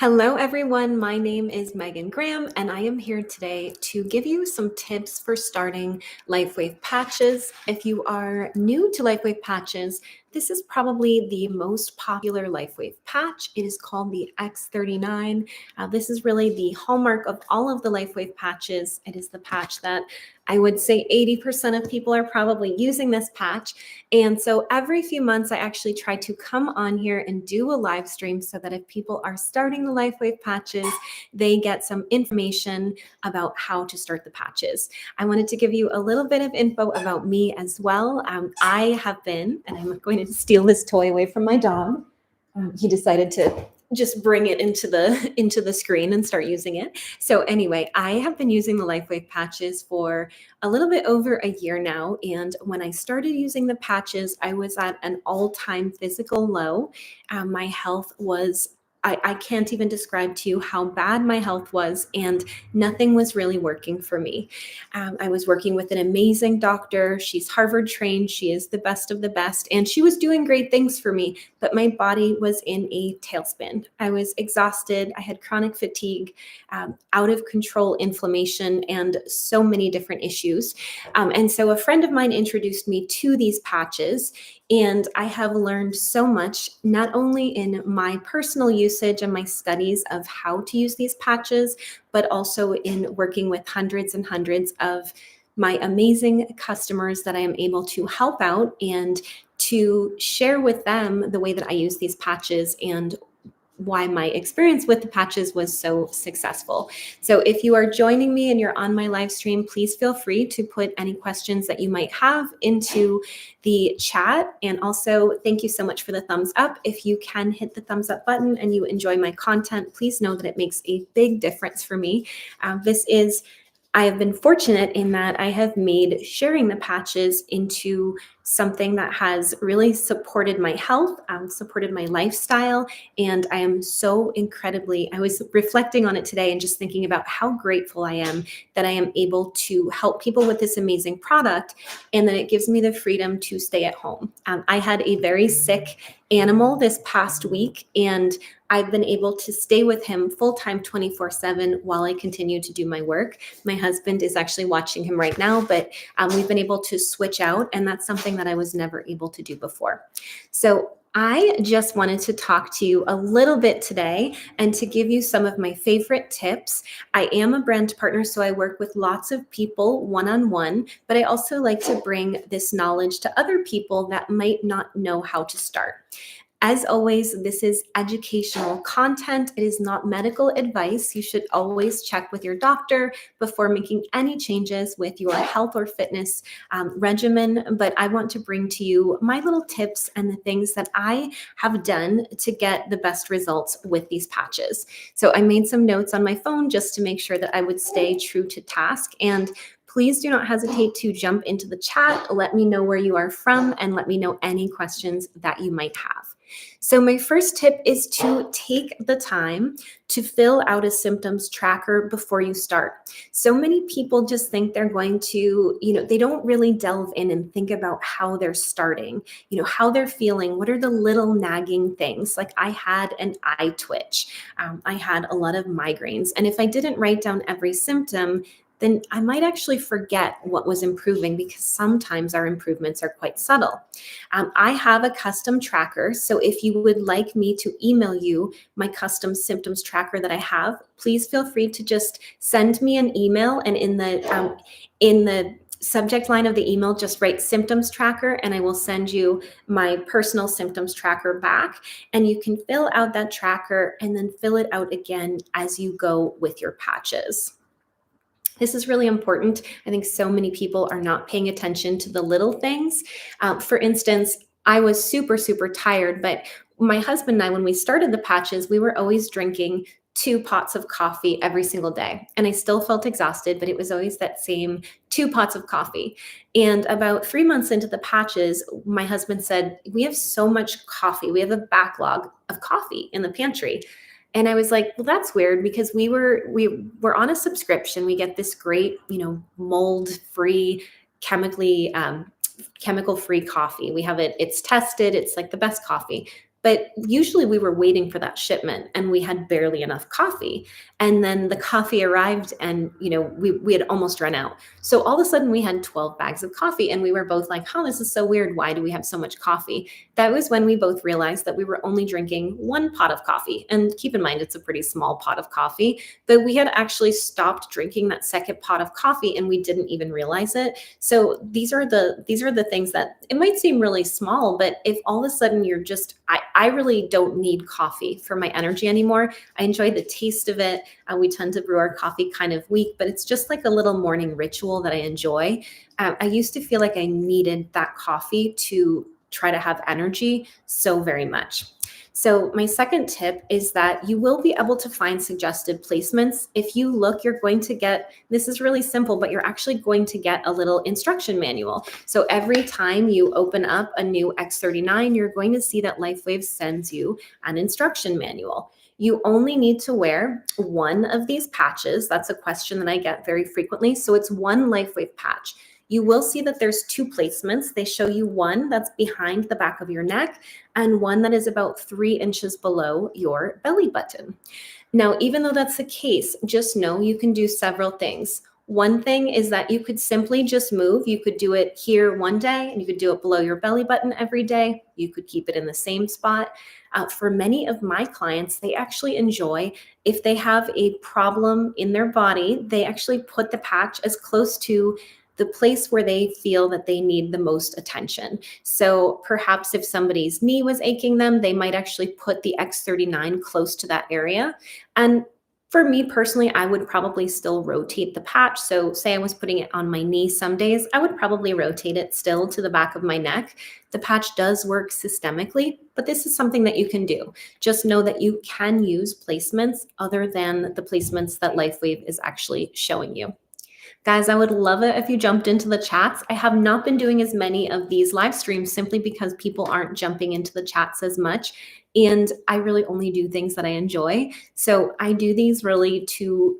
Hello, everyone. My name is Megan Graham, and I am here today to give you some tips for starting Lifewave Patches. If you are new to Lifewave Patches, this is probably the most popular Lifewave patch. It is called the X39. This is really the hallmark of all of the Lifewave patches. It is the patch that I would say 80% of people are probably using this patch. And so every few months, I actually try to come on here and do a live stream so that if people are starting the Lifewave patches, they get some information about how to start the patches. I wanted to give you a little bit of info about me as well. I have been, and I'm going to steal this toy away from my dog. He decided to just bring it into the screen and start using it. So anyway, I have been using the Lifewave patches for a little bit over a year now. And when I started using the patches, I was at an all-time physical low. My health was I can't even describe to you how bad my health was, and nothing was really working for me. I was working with an amazing doctor. She's Harvard trained. She is the best of the best, and she was doing great things for me, but my body was in a tailspin. I was exhausted. I had chronic fatigue, out of control inflammation, and so many different issues. And so a friend of mine introduced me to these patches, and I have learned so much, not only in my personal usage and my studies of how to use these patches, but also in working with hundreds and hundreds of my amazing customers that I am able to help out and to share with them the way that I use these patches and why my experience with the patches was so successful. So if you are joining me and you're on my live stream, please feel free to put any questions that you might have into the chat. And also, thank you so much for the thumbs up. If you can hit the thumbs up button and you enjoy my content, please know that it makes a big difference for me. I have been fortunate in that I have made sharing the patches into something that has really supported my health, supported my lifestyle, and I am so I was reflecting on it today and just thinking about how grateful I am that I am able to help people with this amazing product, and that it gives me the freedom to stay at home. I had a very sick animal this past week, and I've been able to stay with him full-time 24/7 while I continue to do my work. My husband is actually watching him right now, but we've been able to switch out, and that's something that I was never able to do before. So I just wanted to talk to you a little bit today and to give you some of my favorite tips. I am a brand partner, so I work with lots of people one-on-one, but I also like to bring this knowledge to other people that might not know how to start. As always, this is educational content. It is not medical advice. You should always check with your doctor before making any changes with your health or fitness regimen. But I want to bring to you my little tips and the things that I have done to get the best results with these patches. So I made some notes on my phone just to make sure that I would stay true to task. And please do not hesitate to jump into the chat. Let me know where you are from and let me know any questions that you might have. So my first tip is to take the time to fill out a symptoms tracker before you start. So many people just think they're going to, they don't really delve in and think about how they're starting, how they're feeling, what are the little nagging things. Like I had an eye twitch, I had a lot of migraines. And if I didn't write down every symptom, then I might actually forget what was improving because sometimes our improvements are quite subtle. I have a custom tracker. So if you would like me to email you my custom symptoms tracker that I have, please feel free to just send me an email, and in the subject line of the email, just write symptoms tracker, and I will send you my personal symptoms tracker back. And you can fill out that tracker and then fill it out again as you go with your patches. This is really important. I think so many people are not paying attention to the little things. For instance, I was super, super tired, but my husband and I, when we started the patches, we were always drinking 2 pots of coffee every single day. And I still felt exhausted, but it was always that same 2 pots of coffee. And about 3 months into the patches, my husband said, "We have so much coffee. We have a backlog of coffee in the pantry." And I was like, well, that's weird because we were on a subscription. We get this great, mold-free, chemical-free coffee. We have it, it's tested, it's like the best coffee. But usually we were waiting for that shipment and we had barely enough coffee. And then the coffee arrived and, we had almost run out. So all of a sudden we had 12 bags of coffee and we were both like, oh, this is so weird. Why do we have so much coffee? That was when we both realized that we were only drinking one pot of coffee. And keep in mind, it's a pretty small pot of coffee, but we had actually stopped drinking that second pot of coffee and we didn't even realize it. So these are the things that it might seem really small, but if all of a sudden you're just, I really don't need coffee for my energy anymore. I enjoy the taste of it. We tend to brew our coffee kind of weak, but it's just like a little morning ritual that I enjoy. I used to feel like I needed that coffee to try to have energy so very much. So my second tip is that you will be able to find suggested placements. If you look, you're going to get, this is really simple, but you're actually going to get a little instruction manual. So every time you open up a new X39, you're going to see that Lifewave sends you an instruction manual. You only need to wear one of these patches. That's a question that I get very frequently. So it's one Lifewave patch. You will see that there's two placements. They show you one that's behind the back of your neck and one that is about 3 inches below your belly button. Now, even though that's the case, just know you can do several things. One thing is that you could simply just move. You could do it here one day and you could do it below your belly button every day. You could keep it in the same spot. For many of my clients, they actually enjoy, if they have a problem in their body, they actually put the patch as close to the place where they feel that they need the most attention. So perhaps if somebody's knee was aching them, they might actually put the X39 close to that area. And for me personally, I would probably still rotate the patch. So say I was putting it on my knee some days, I would probably rotate it still to the back of my neck. The patch does work systemically, but this is something that you can do. Just know that you can use placements other than the placements that Lifewave is actually showing you. Guys, I would love it if you jumped into the chats. I have not been doing as many of these live streams simply because people aren't jumping into the chats as much. And I really only do things that I enjoy. So I do these really to,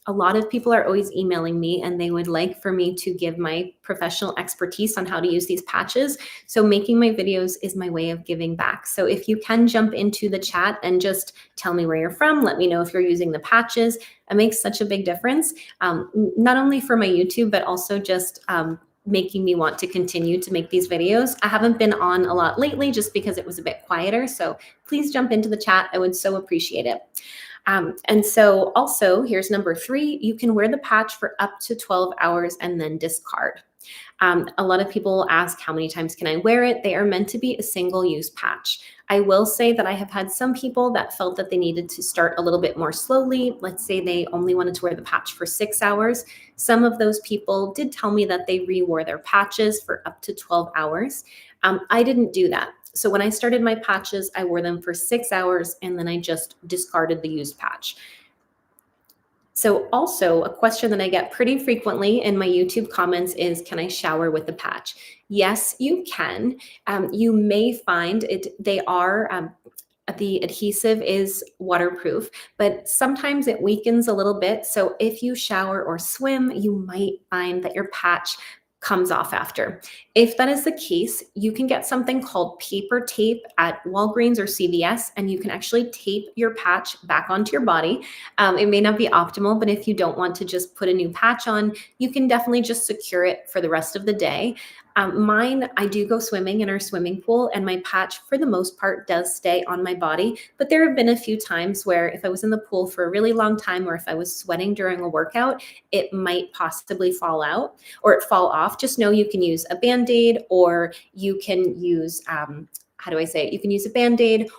a lot of people are always emailing me and they would like for me to give my professional expertise on how to use these patches. So making my videos is my way of giving back. So if you can jump into the chat and just tell me where you're from, let me know if you're using the patches. It makes such a big difference, not only for my YouTube, but also just making me want to continue to make these videos. I haven't been on a lot lately just because it was a bit quieter. So please jump into the chat. I would so appreciate it. And so also here's number 3, you can wear the patch for up to 12 hours and then discard. A lot of people ask how many times can I wear it? They are meant to be a single use patch. I will say that I have had some people that felt that they needed to start a little bit more slowly. Let's say they only wanted to wear the patch for 6 hours. Some of those people did tell me that they re-wore their patches for up to 12 hours. I didn't do that. So when I started my patches, I wore them for 6 hours and then I just discarded the used patch. So also a question that I get pretty frequently in my YouTube comments is, can I shower with the patch? Yes, you can. You may find they are, the adhesive is waterproof, but sometimes it weakens a little bit. So if you shower or swim, you might find that your patch comes off after. If that is the case, you can get something called paper tape at Walgreens or CVS, and you can actually tape your patch back onto your body. It may not be optimal, but if you don't want to just put a new patch on, you can definitely just secure it for the rest of the day. Mine, I do go swimming in our swimming pool and my patch for the most part does stay on my body, but there have been a few times where if I was in the pool for a really long time or if I was sweating during a workout, it might possibly fall out or it fall off. Just know you can use a Band-Aid or you can use, how do I say it? You can use a Band-Aid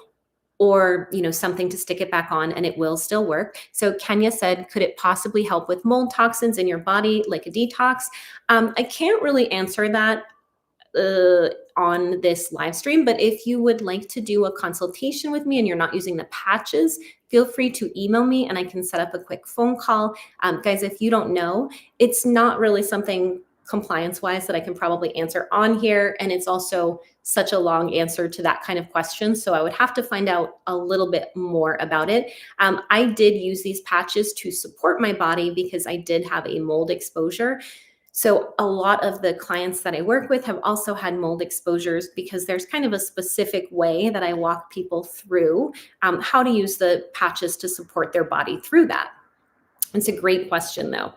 or something to stick it back on and it will still work. So Kenya said, could it possibly help with mold toxins in your body like a detox? I can't really answer that on this live stream, but if you would like to do a consultation with me and you're not using the patches, feel free to email me and I can set up a quick phone call. Guys, if you don't know, it's not really something compliance-wise that I can probably answer on here. And it's also such a long answer to that kind of question. So I would have to find out a little bit more about it. I did use these patches to support my body because I did have a mold exposure. So a lot of the clients that I work with have also had mold exposures because there's kind of a specific way that I walk people through how to use the patches to support their body through that. It's a great question, though.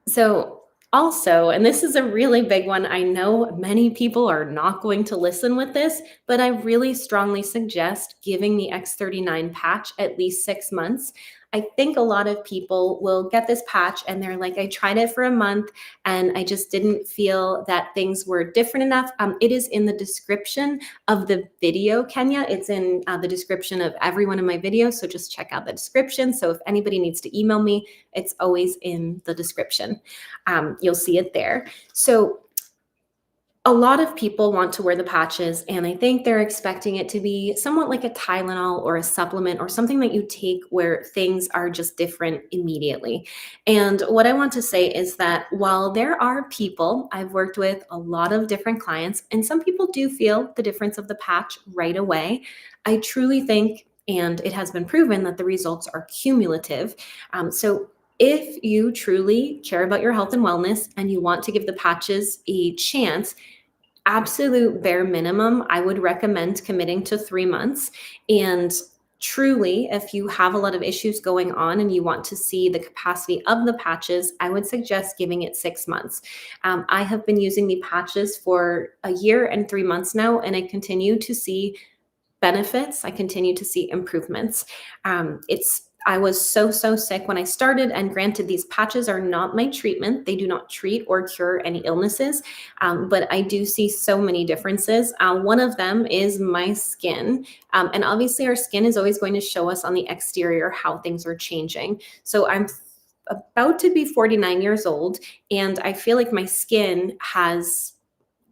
So, also, and this is a really big one, I know many people are not going to listen with this, but I really strongly suggest giving the X39 patch at least 6 months. I think a lot of people will get this patch and they're like, I tried it for a month and I just didn't feel that things were different enough. It is in the description of the video, Kenya. It's in the description of every one of my videos. So just check out the description. So if anybody needs to email me, it's always in the description. You'll see it there. So a lot of people want to wear the patches, and I think they're expecting it to be somewhat like a Tylenol or a supplement or something that you take where things are just different immediately. And what I want to say is that while there are people, I've worked with a lot of different clients, and some people do feel the difference of the patch right away. I truly think, and it has been proven, that the results are cumulative. So if you truly care about your health and wellness and you want to give the patches a chance, absolute bare minimum, I would recommend committing to 3 months. And truly, if you have a lot of issues going on and you want to see the capacity of the patches, I would suggest giving it 6 months. I have been using the patches for a year and 3 months now, and I continue to see benefits. I continue to see improvements. I was so sick when I started, and granted, these patches are not my treatment. They do not treat or cure any illnesses, but I do see so many differences. One of them is my skin, and obviously our skin is always going to show us on the exterior how things are changing. So I'm about to be 49 years old, and I feel like my skin has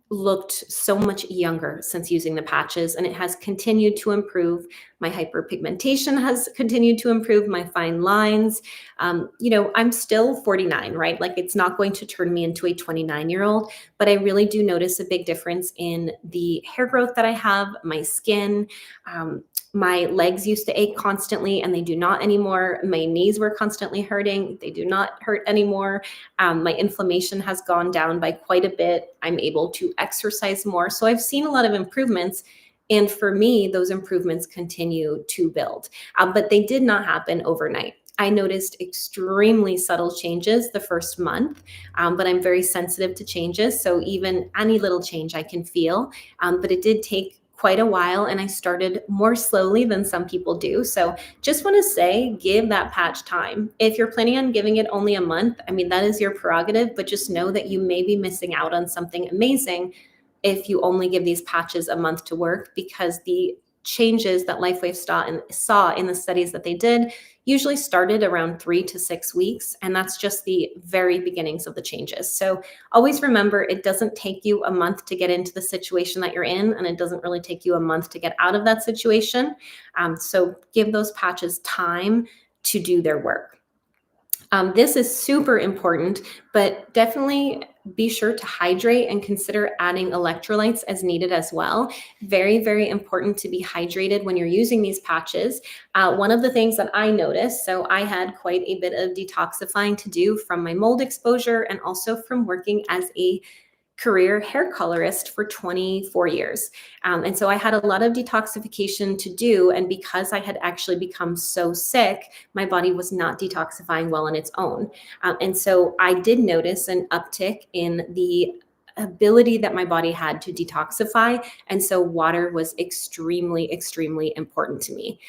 looked so much younger since using the patches, and it has continued to improve. My hyperpigmentation has continued to improve, my fine lines. I'm still 49, right? Like, it's not going to turn me into a 29-year-old, but I really do notice a big difference in the hair growth that I have, my skin. My legs used to ache constantly, and they do not anymore. My knees were constantly hurting. They do not hurt anymore. My inflammation has gone down by quite a bit. I'm able to exercise more. So I've seen a lot of improvements. And for me, those improvements continue to build. But they did not happen overnight. I noticed extremely subtle changes the first month, but I'm very sensitive to changes. So even any little change I can feel. But it did take quite a while, and I started more slowly than some people do. So just want to say, give that patch time. If you're planning on giving it only a month, I mean, that is your prerogative, but just know that you may be missing out on something amazing if you only give these patches a month to work, because the changes that Lifewave saw in the studies that they did usually started around 3 to 6 weeks, and that's just the very beginnings of the changes. So always remember, it doesn't take you a month to get into the situation that you're in, and it doesn't really take you a month to get out of that situation. So give those patches time to do their work. This is super important, but definitely be sure to hydrate and consider adding electrolytes as needed as well. Very, very important to be hydrated when you're using these patches. One of the things that I noticed, so I had quite a bit of detoxifying to do from my mold exposure and also from working as a career hair colorist for 24 years. And so I had a lot of detoxification to do. And because I had actually become so sick, my body was not detoxifying well on its own. And so I did notice an uptick in the ability that my body had to detoxify. And so water was extremely important to me.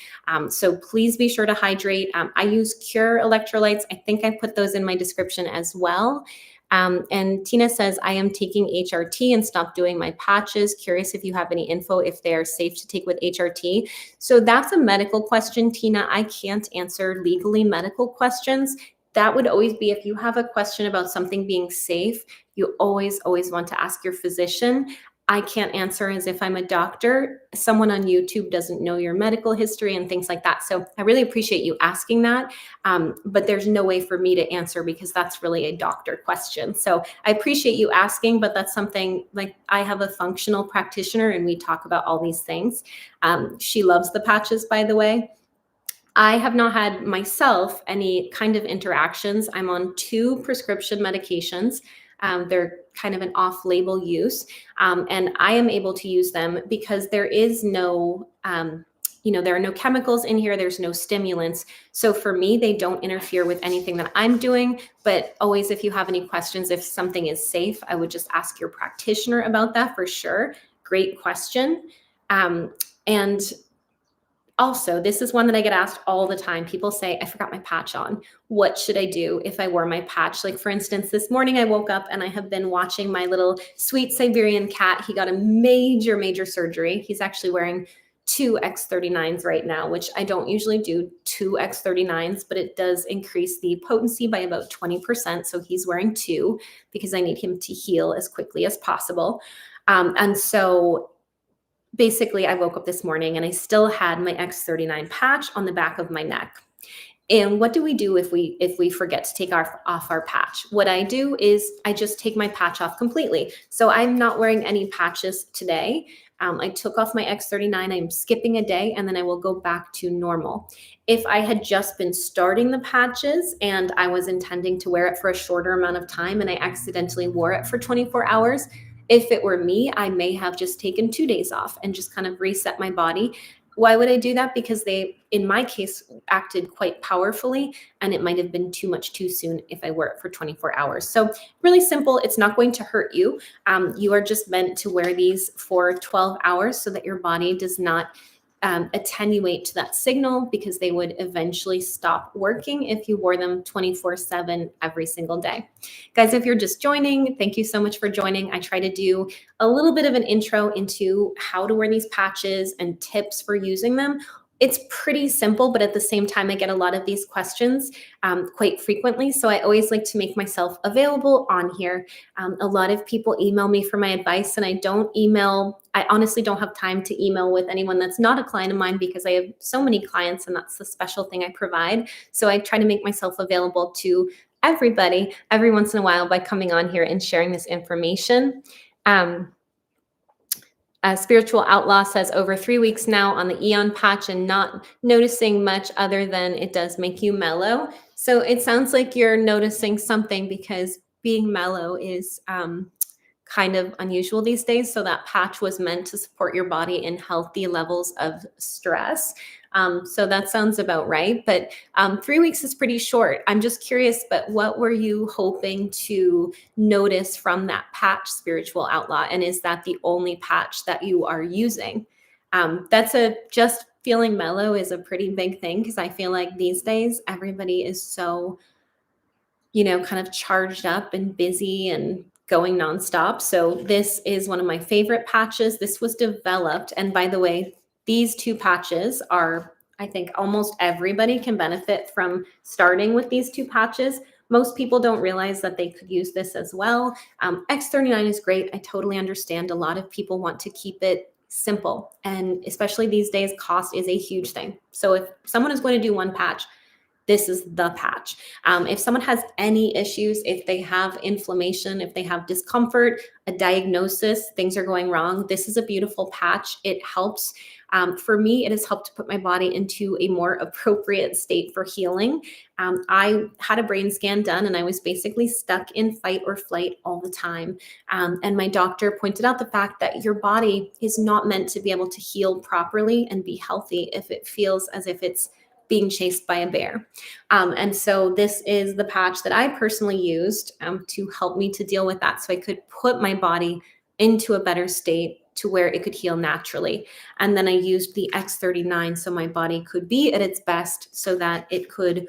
So please be sure to hydrate. I use Cure electrolytes. I think I put those in my description as well. And Tina says, I am taking HRT and stopped doing my patches. Curious if you have any info if they are safe to take with HRT. So that's a medical question, Tina. I can't answer legally medical questions. That would always be, if you have a question about something being safe, you always want to ask your physician. I can't answer as if I'm a doctor. Someone on YouTube doesn't know your medical history and things like that. So I really appreciate you asking that. But there's no way for me to answer because that's really a doctor question. So I appreciate you asking, but that's something, like, I have a functional practitioner and we talk about all these things. She loves the patches, by the way. I have not had myself any kind of interactions. I'm on 2 prescription medications. They're kind of an off-label use, and I am able to use them because there is no, there are no chemicals in here. There's no stimulants. So for me, they don't interfere with anything that I'm doing. But always, if you have any questions, if something is safe, I would just ask your practitioner about that for sure. Great question. And also, this is one that I get asked all the time. People say, I forgot my patch on. What should I do if I wore my patch? Like, for instance, this morning I woke up and I have been watching my little sweet Siberian cat. He got a major surgery. He's actually wearing 2 X39s right now, which I don't usually do 2 X39s, but it does increase the potency by about 20%. So he's wearing 2 because I need him to heal as quickly as possible. And so basically, I woke up this morning and I still had my X39 patch on the back of my neck. And what do we do if we forget to take off our patch? What I do is I just take my patch off completely. So I'm not wearing any patches today. I took off my X39, I'm skipping a day, and then I will go back to normal. If I had just been starting the patches and I was intending to wear it for a shorter amount of time and I accidentally wore it for 24 hours, if it were me, I may have just taken 2 days off and just kind of reset my body. Why would I do that? Because they, in my case, acted quite powerfully, and it might have been too much too soon if I wear it for 24 hours. So really simple. It's not going to hurt you. You are just meant to wear these for 12 hours so that your body does not attenuate to that signal, because they would eventually stop working if you wore them 24/7 every single day. Guys, if you're just joining, thank you so much for joining. I try to do a little bit of an intro into how to wear these patches and tips for using them. It's pretty simple, but at the same time, I get a lot of these questions quite frequently. So I always like to make myself available on here. A lot of people email me for my advice, and I honestly don't have time to email with anyone that's not a client of mine because I have so many clients, and that's the special thing I provide. So I try to make myself available to everybody every once in a while by coming on here and sharing this information. Spiritual Outlaw says over 3 weeks now on the Eon patch and not noticing much other than it does make you mellow. So it sounds like you're noticing something, because being mellow is kind of unusual these days. So that patch was meant to support your body in healthy levels of stress. So that sounds about right. But 3 weeks is pretty short. I'm just curious, but what were you hoping to notice from that patch, Spiritual Outlaw? And is that the only patch that you are using? Just feeling mellow is a pretty big thing, because I feel like these days everybody is so, kind of charged up and busy and going nonstop. So this is one of my favorite patches. This was developed. And by the way, these 2 patches are, I think almost everybody can benefit from starting with these 2 patches. Most people don't realize that they could use this as well. X39 is great. I totally understand. A lot of people want to keep it simple. And especially these days, cost is a huge thing. So if someone is going to do one patch, this is the patch. If someone has any issues, if they have inflammation, if they have discomfort, a diagnosis, things are going wrong, this is a beautiful patch. It helps. For me, it has helped to put my body into a more appropriate state for healing. I had a brain scan done, and I was basically stuck in fight or flight all the time. And my doctor pointed out the fact that your body is not meant to be able to heal properly and be healthy if it feels as if it's being chased by a bear. And so this is the patch that I personally used to help me to deal with that, so I could put my body into a better state to where it could heal naturally. And then I used the X39 so my body could be at its best, so that it could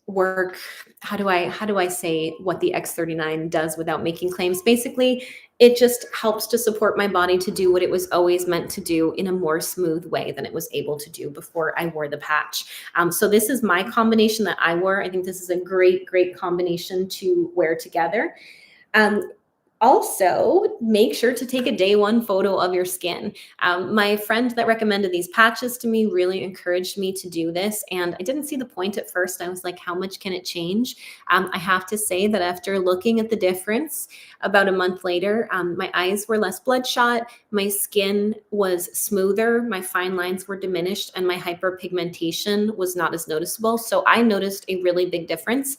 work. How do I say what the X39 does without making claims? Basically, it just helps to support my body to do what it was always meant to do in a more smooth way than it was able to do before I wore the patch. So this is my combination that I wore. I think this is a great combination to wear together. Also, make sure to take a day one photo of your skin. My friend that recommended these patches to me really encouraged me to do this, and I didn't see the point at first. I was like, how much can it change? I have to say that after looking at the difference about a month later, my eyes were less bloodshot, my skin was smoother, my fine lines were diminished, and my hyperpigmentation was not as noticeable. So I noticed a really big difference.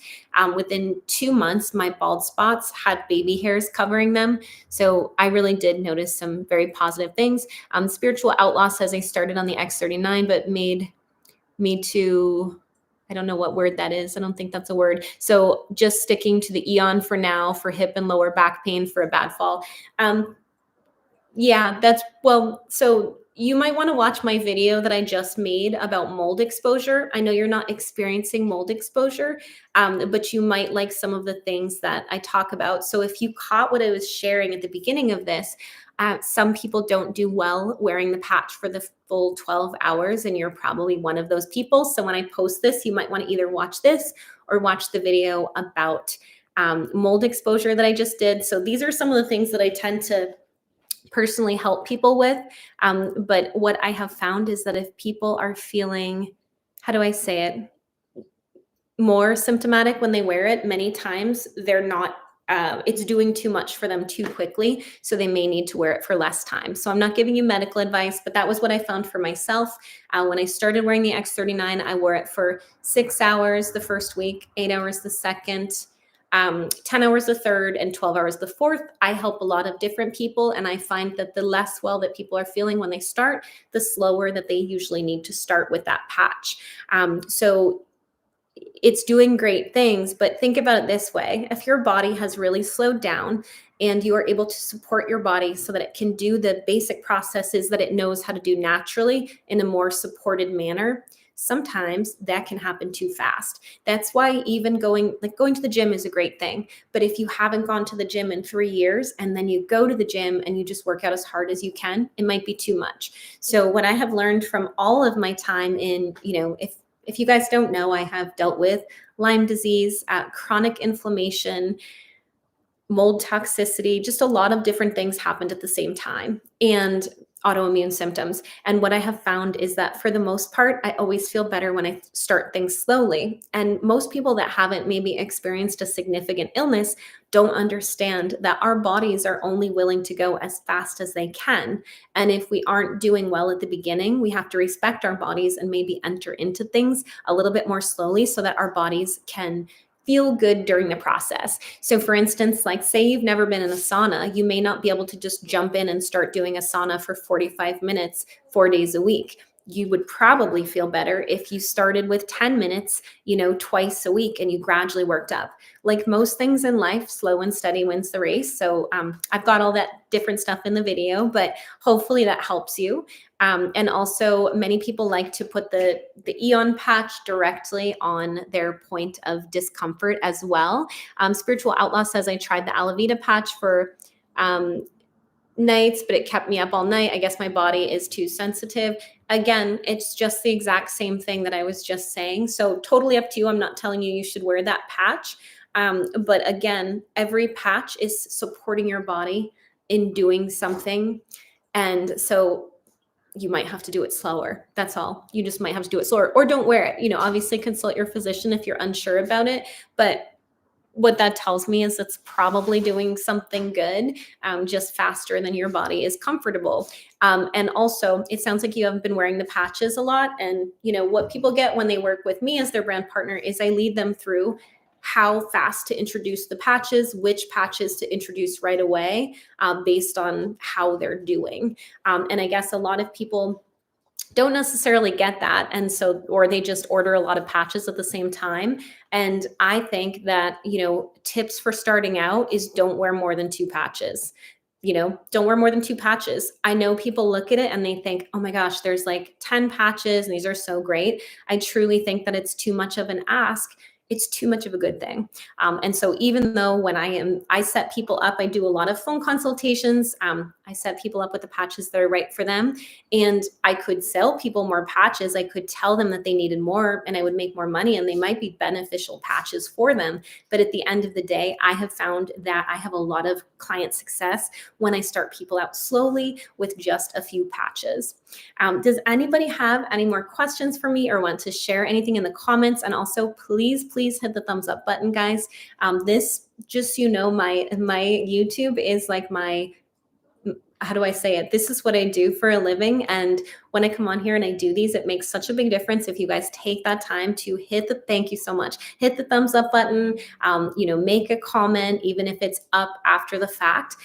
Within 2 months, my bald spots had baby hairs covering them. So I really did notice some very positive things. Spiritual Outlaw says I started on the X39, but made me to, I don't know what word that is. I don't think that's a word. So just sticking to the Eon for now for hip and lower back pain for a bad fall. Yeah, that's well, so you might want to watch my video that I just made about mold exposure. I know you're not experiencing mold exposure, but you might like some of the things that I talk about. So if you caught what I was sharing at the beginning of this, some people don't do well wearing the patch for the full 12 hours, and you're probably one of those people. So when I post this, you might want to either watch this or watch the video about mold exposure that I just did. So these are some of the things that I tend to personally help people with. But what I have found is that if people are feeling, how do I say it, more symptomatic when they wear it, many times they're not, it's doing too much for them too quickly. So they may need to wear it for less time. So I'm not giving you medical advice, but that was what I found for myself. When I started wearing the X39, I wore it for 6 hours the first week, 8 hours the second, 10 hours the third, and 12 hours the fourth. I help a lot of different people, and I find that the less well that people are feeling when they start, the slower that they usually need to start with that patch. So it's doing great things, but think about it this way. If your body has really slowed down and you are able to support your body so that it can do the basic processes that it knows how to do naturally in a more supported manner, sometimes that can happen too fast. That's why even going to the gym is a great thing. But if you haven't gone to the gym in 3 years and then you go to the gym and you just work out as hard as you can, it might be too much. So what I have learned from all of my time in, if you guys don't know, I have dealt with Lyme disease, chronic inflammation, mold toxicity, just a lot of different things happened at the same time, and autoimmune symptoms. And what I have found is that for the most part, I always feel better when I start things slowly. And most people that haven't maybe experienced a significant illness don't understand that our bodies are only willing to go as fast as they can. And if we aren't doing well at the beginning, we have to respect our bodies and maybe enter into things a little bit more slowly so that our bodies can feel good during the process. So for instance, like say you've never been in a sauna, you may not be able to just jump in and start doing a sauna for 45 minutes, 4 days a week. You would probably feel better if you started with 10 minutes, twice a week, and you gradually worked up. Like most things in life, slow and steady wins the race. So I've got all that different stuff in the video, but hopefully that helps you. And also many people like to put the Eon patch directly on their point of discomfort as well. Spiritual Outlaw says, I tried the Alavita patch for nights, but it kept me up all night. I guess my body is too sensitive. Again, it's just the exact same thing that I was just saying. So totally up to you. I'm not telling you you should wear that patch. But again, every patch is supporting your body in doing something. And so you might have to do it slower. That's all. You just might have to do it slower, or don't wear it. Obviously consult your physician if you're unsure about it. But what that tells me is it's probably doing something good, just faster than your body is comfortable. And also, it sounds like you haven't been wearing the patches a lot. And what people get when they work with me as their brand partner is I lead them through how fast to introduce the patches, which patches to introduce right away, based on how they're doing. And I guess a lot of people don't necessarily get that. And so, or they just order a lot of patches at the same time. And I think that, tips for starting out is don't wear more than 2 patches. Don't wear more than 2 patches. I know people look at it and they think, oh my gosh, there's like 10 patches and these are so great. I truly think that it's too much of an ask it's too much of a good thing. And so even though when I set people up, I do a lot of phone consultations. I set people up with the patches that are right for them. And I could sell people more patches. I could tell them that they needed more and I would make more money and they might be beneficial patches for them. But at the end of the day, I have found that I have a lot of client success when I start people out slowly with just a few patches. Does anybody have any more questions for me or want to share anything in the comments? And also, please hit the thumbs up button, guys. This, just so you know, my YouTube is like my, how do I say it? This is what I do for a living. And when I come on here and I do these, it makes such a big difference if you guys take that time to thank you so much, hit the thumbs up button, make a comment, even if it's up after the fact.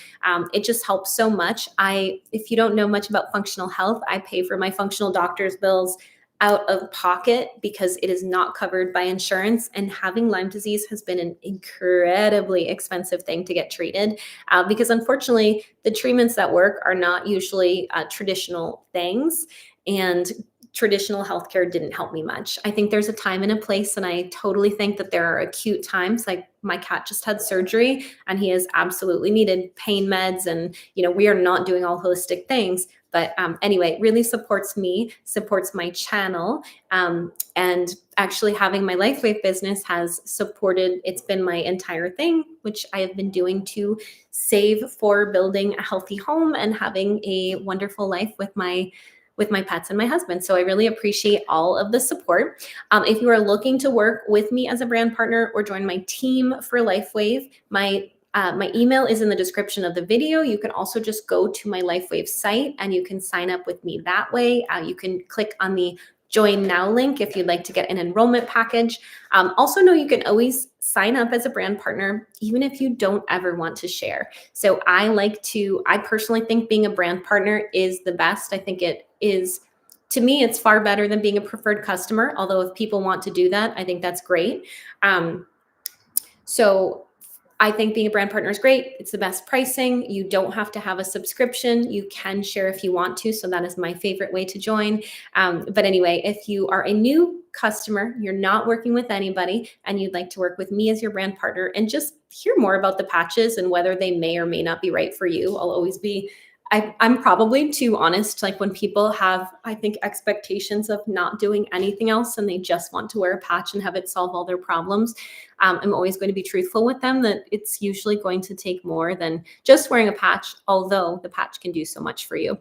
It just helps so much. If you don't know much about functional health, I pay for my functional doctor's bills out of pocket because it is not covered by insurance. And having Lyme disease has been an incredibly expensive thing to get treated because unfortunately, the treatments that work are not usually traditional things. And traditional healthcare didn't help me much. I think there's a time and a place, and I totally think that there are acute times. Like my cat just had surgery and he has absolutely needed pain meds, and we are not doing all holistic things. But anyway, it really supports me, supports my channel. And actually having my Lifewave business has supported, it's been my entire thing, which I have been doing to save for building a healthy home and having a wonderful life with my pets and my husband. So I really appreciate all of the support. If you are looking to work with me as a brand partner or join my team for Lifewave, my email is in the description of the video. You can also just go to my Lifewave site and you can sign up with me that way. You can click on the Join Now link if you'd like to get an enrollment package. Also know you can always sign up as a brand partner, even if you don't ever want to share. So I personally think being a brand partner is the best. I think it is, to me, it's far better than being a preferred customer. Although if people want to do that, I think that's great. So I think being a brand partner is great. It's the best pricing. You don't have to have a subscription. You can share if you want to. So that is my favorite way to join. But anyway, if you are a new customer, you're not working with anybody, and you'd like to work with me as your brand partner and just hear more about the patches and whether they may or may not be right for you, I'll always be I'm probably too honest. Like when people have, I think, expectations of not doing anything else and they just want to wear a patch and have it solve all their problems, I'm always going to be truthful with them that it's usually going to take more than just wearing a patch, although the patch can do so much for you.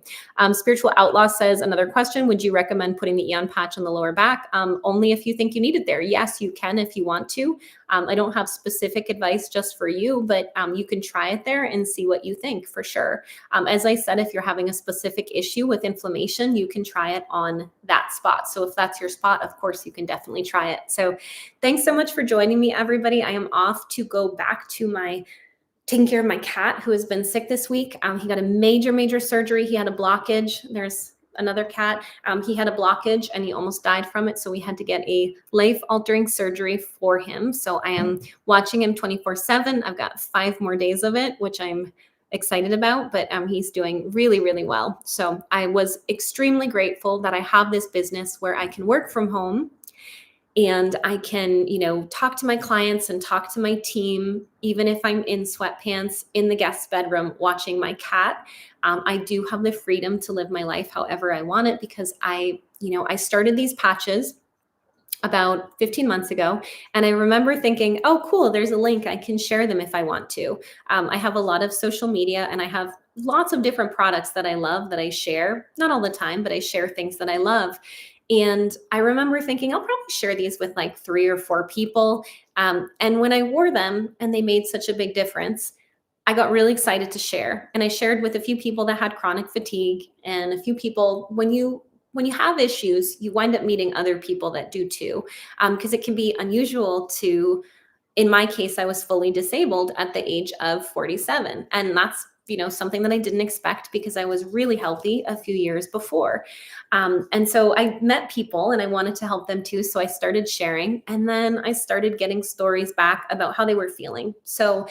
Spiritual Outlaw says, another question, would you recommend putting the Eon patch on the lower back? Only if you think you need it there. Yes, you can if you want to. I don't have specific advice just for you, but you can try it there and see what you think for sure. As I said, if you're having a specific issue with inflammation, you can try it on that spot. So if that's your spot, of course, you can definitely try it. So thanks so much for joining me, everybody. I am off to go back to taking care of my cat who has been sick this week. He got a major surgery. He had a blockage. There's another cat. He had a blockage and he almost died from it. So we had to get a life-altering surgery for him. So I am watching him 24/7. I've got 5 more days of it, which I'm excited about, but he's doing really well. So I was extremely grateful that I have this business where I can work from home and I can, talk to my clients and talk to my team, even if I'm in sweatpants in the guest bedroom watching my cat. I do have the freedom to live my life however I want it because I started these patches about 15 months ago. And I remember thinking, oh, cool, there's a link. I can share them if I want to. I have a lot of social media and I have lots of different products that I love that I share. Not all the time, but I share things that I love. And I remember thinking, I'll probably share these with like 3 or 4 people. And when I wore them and they made such a big difference, I got really excited to share. And I shared with a few people that had chronic fatigue and a few people, when you have issues, you wind up meeting other people that do too, because it can be unusual to, in my case, I was fully disabled at the age of 47. And that's, something that I didn't expect because I was really healthy a few years before. And so I met people and I wanted to help them too. So I started sharing and then I started getting stories back about how they were feeling. So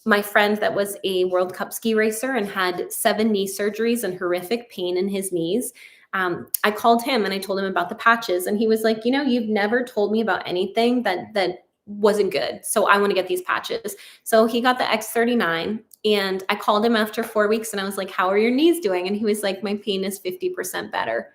my friend that was a World Cup ski racer and had 7 knee surgeries and horrific pain in his knees. I called him and I told him about the patches and he was like, you've never told me about anything that wasn't good. So I want to get these patches. So he got the X39 and I called him after 4 weeks and I was like, how are your knees doing? And he was like, my pain is 50% better.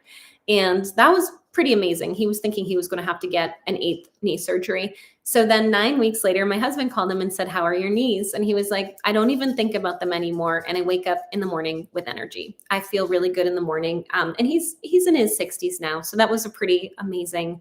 And that was pretty amazing. He was thinking he was going to have to get an eighth knee surgery. So then 9 weeks later, my husband called him and said, how are your knees? And he was like, I don't even think about them anymore. And I wake up in the morning with energy. I feel really good in the morning. And he's in his 60s now. So that was a pretty amazing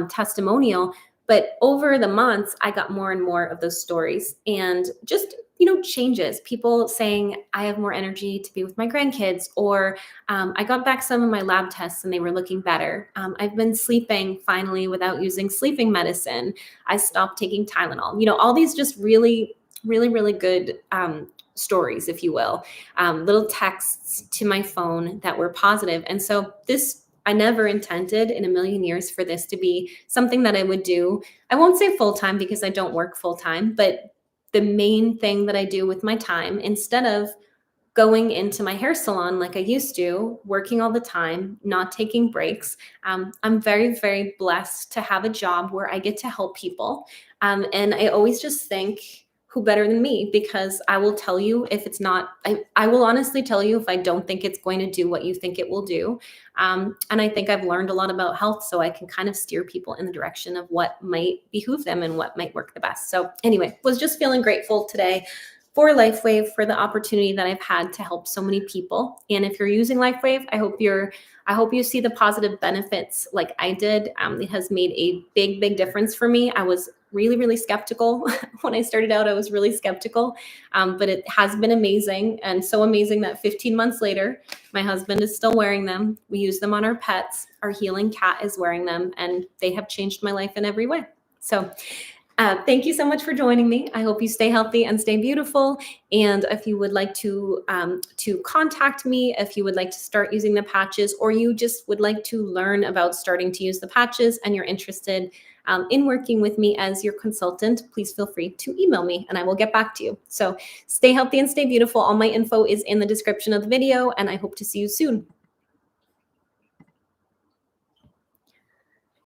testimonial. But over the months, I got more and more of those stories and just, changes. People saying, I have more energy to be with my grandkids, or I got back some of my lab tests and they were looking better. I've been sleeping finally without using sleeping medicine. I stopped taking Tylenol. All these just really, really, really good stories, if you will, little texts to my phone that were positive. And so I never intended in a million years for this to be something that I would do. I won't say full time because I don't work full time, but the main thing that I do with my time, instead of going into my hair salon like I used to, working all the time, not taking breaks. I'm very, very blessed to have a job where I get to help people. And I always just think, who better than me? Because I will tell you if it's not, I will honestly tell you if I don't think it's going to do what you think it will do. And I think I've learned a lot about health, so I can kind of steer people in the direction of what might behoove them and what might work the best. So anyway, was just feeling grateful today for Lifewave, for the opportunity that I've had to help so many people. And if you're using Lifewave, I hope you see the positive benefits like I did. It has made a big, big difference for me. I was really, really skeptical when I started out. I was really skeptical, but it has been amazing, and so amazing that 15 months later, my husband is still wearing them. We use them on our pets. Our healing cat is wearing them, and they have changed my life in every way. So thank you so much for joining me. I hope you stay healthy and stay beautiful. And if you would like to contact me, if you would like to start using the patches, or you just would like to learn about starting to use the patches and you're interested in working with me as your consultant, please feel free to email me and I will get back to you. So stay healthy and stay beautiful. All my info is in the description of the video, and I hope to see you soon.